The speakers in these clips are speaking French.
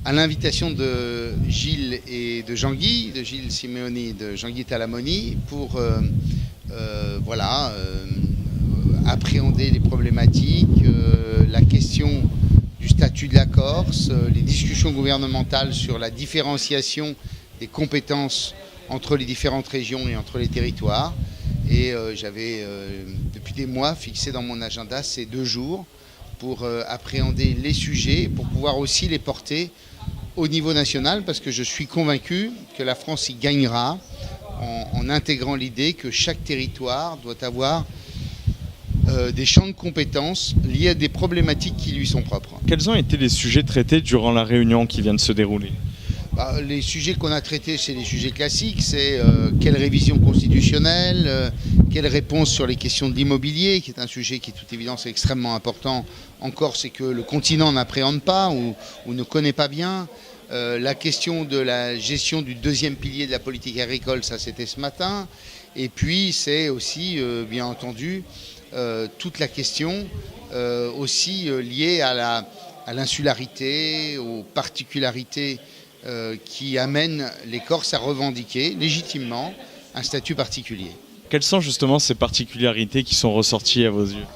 à l'invitation de Gilles et de Jean-Guy, de Gilles Simeoni et de Jean-Guy Talamoni, pour appréhender les problématiques, la question du statut de la Corse, les discussions gouvernementales sur la différenciation des compétences entre les différentes régions et entre les territoires. Et j'avais depuis des mois fixé dans mon agenda ces 2 jours pour appréhender les sujets, pour pouvoir aussi les porter au niveau national, parce que je suis convaincu que la France y gagnera en intégrant l'idée que chaque territoire doit avoir des champs de compétences liés à des problématiques qui lui sont propres. Quels ont été les sujets traités durant la réunion qui vient de se dérouler ? Les sujets qu'on a traités, c'est les sujets classiques, c'est quelle révision constitutionnelle, quelle réponse sur les questions de l'immobilier, qui est un sujet qui, de toute évidence, est extrêmement important en Corse et que le continent n'appréhende pas ou ne connaît pas bien. La question de la gestion du 2e pilier de la politique agricole, ça c'était ce matin. Et puis c'est aussi, bien entendu, toute la question aussi liée à l'insularité, aux particularités qui amènent les Corses à revendiquer légitimement un statut particulier. Quelles sont justement ces particularités qui sont ressorties à vos yeux ?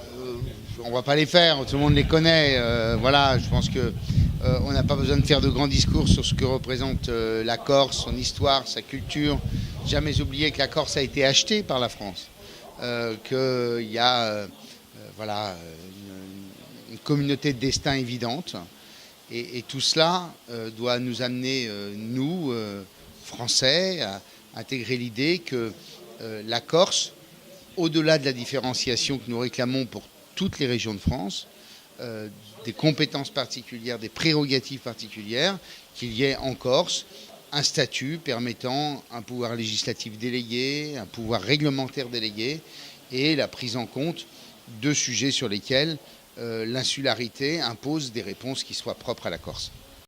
On ne va pas les faire, tout le monde les connaît. Je pense qu'on n'a pas besoin de faire de grands discours sur ce que représente la Corse, son histoire, sa culture. Jamais oublier que la Corse a été achetée par la France, qu'il y a une communauté de destin évidente. Et tout cela doit nous amener, nous, Français, à intégrer l'idée que la Corse, au-delà de la différenciation que nous réclamons pour toutes les régions de France, des compétences particulières, des prérogatives particulières, qu'il y ait en Corse un statut permettant un pouvoir législatif délégué, un pouvoir réglementaire délégué et la prise en compte de sujets sur lesquels l'insularité impose des réponses qui soient propres à la Corse.